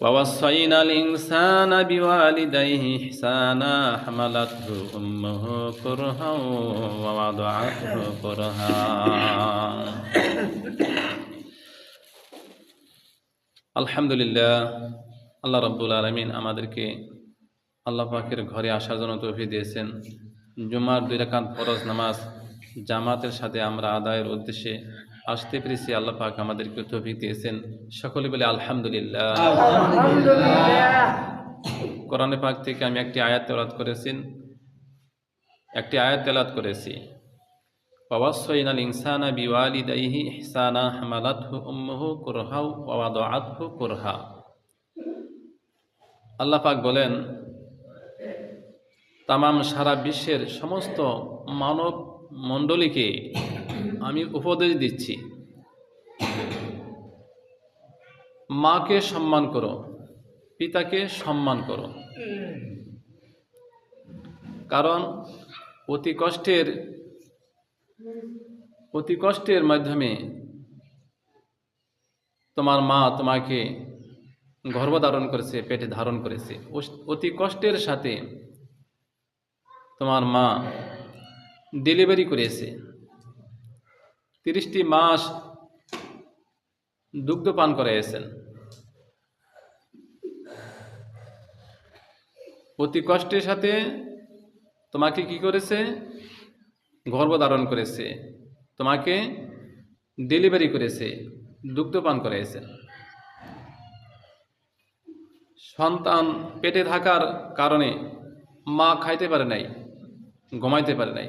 ووصينا الإنسان بوالديه إحسانا حملته أمه كرها ووضعته كرها আলহামদুলিল্লাহ। আল্লাহ রাব্বুল আলামিন আমাদেরকে আল্লাহ পাকের ঘরে আসার জন্য তৌফিক দিয়েছেন। জুমার 2 রাকাত ফরজ নামাজ জামাতের সাথে আমরা আদায়ের উদ্দেশ্যে আসতে পেরেছি। আল্লাহ পাক আমাদেরকে তৌফিক দিয়েছেন। সকলে বলে আলহামদুলিল্লাহ। কোরআনে পাক থেকে আমি একটি আয়াত তেলাওয়াত করেছি। ওয়াসাইনাল ইনসানা বিওয়ালিদাইহি ইহসানা হামালাতহু উম্মুহু কুরহা ওয়া ওয়াদাআতহু কুরহা। আল্লাহ পাক বলেন, তামাম সারা বিশ্বের সমস্ত মানব মণ্ডলীকে আমি উপদেশ দিচ্ছি, মাকে সম্মান করো, পিতাকে সম্মান করো। কারণ অতি কষ্টের মাধ্যমে তোমার মা তোমাকে গর্ভধারণ করেছে, পেটে ধারণ করেছে। অতি কষ্টের সাথে তোমার মা ডেলিভারি করেছে। 30টি মাস দুগ্ধ পান করাইছেন। অতি কষ্টের সাথে তোমাকে কি করেছে? গর্ভধারণ করেছে, তোমাকে ডেলিভারি করেছে, দুগ্ধ পান করাইছে। সন্তান পেটে থাকার কারণে মা খাইতে পারে নাই, ঘুমাইতে পারে নাই।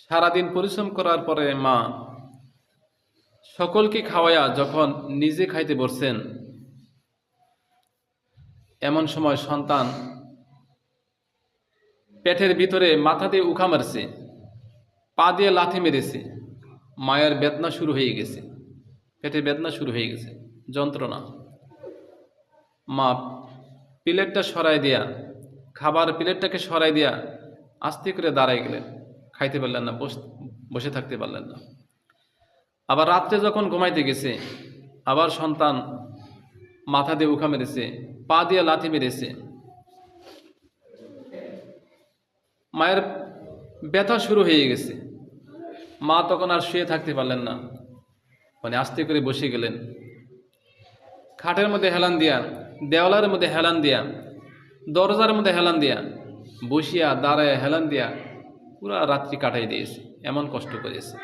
সারাদিন পরিশ্রম করার পরে মা সকলকে খাওয়াইয়া যখন নিজে খাইতে বসছেন, এমন সময় সন্তান পেটের ভিতরে মাথা দিয়ে উখা মারছে, পা দিয়ে লাথি মেরেছে। মায়ের বেদনা শুরু হয়ে গেছে, পেটে বেদনা শুরু হয়ে গেছে, যন্ত্রণা। মা প্লেটটা সরাই দিয়া, খাবার প্লেটটাকে সরাই দিয়া আস্তে করে দাঁড়াই গেলেন। খাইতে পারলেন না, বসে থাকতে পারলেন না। আবার রাত্রে যখন ঘুমাইতে গেছে, আবার সন্তান মাথা দিয়ে উখা মেরেছে, পা দিয়ে লাথি মেরেছে। মায়ের ব্যথা শুরু হয়ে গেছে। মা তখন আর শুয়ে থাকতে পারলেন না, মানে আস্তে করে বসে গেলেন। খাটের মধ্যে হেলান দিয়া, দেওয়ালের মধ্যে হেলান দিয়া, দরজার মধ্যে হেলান দিয়া, বসিয়া দাঁড়ায় হেলান দিয়া পুরা রাত্রি কাটাই দিয়েছে। এমন কষ্ট করেছে।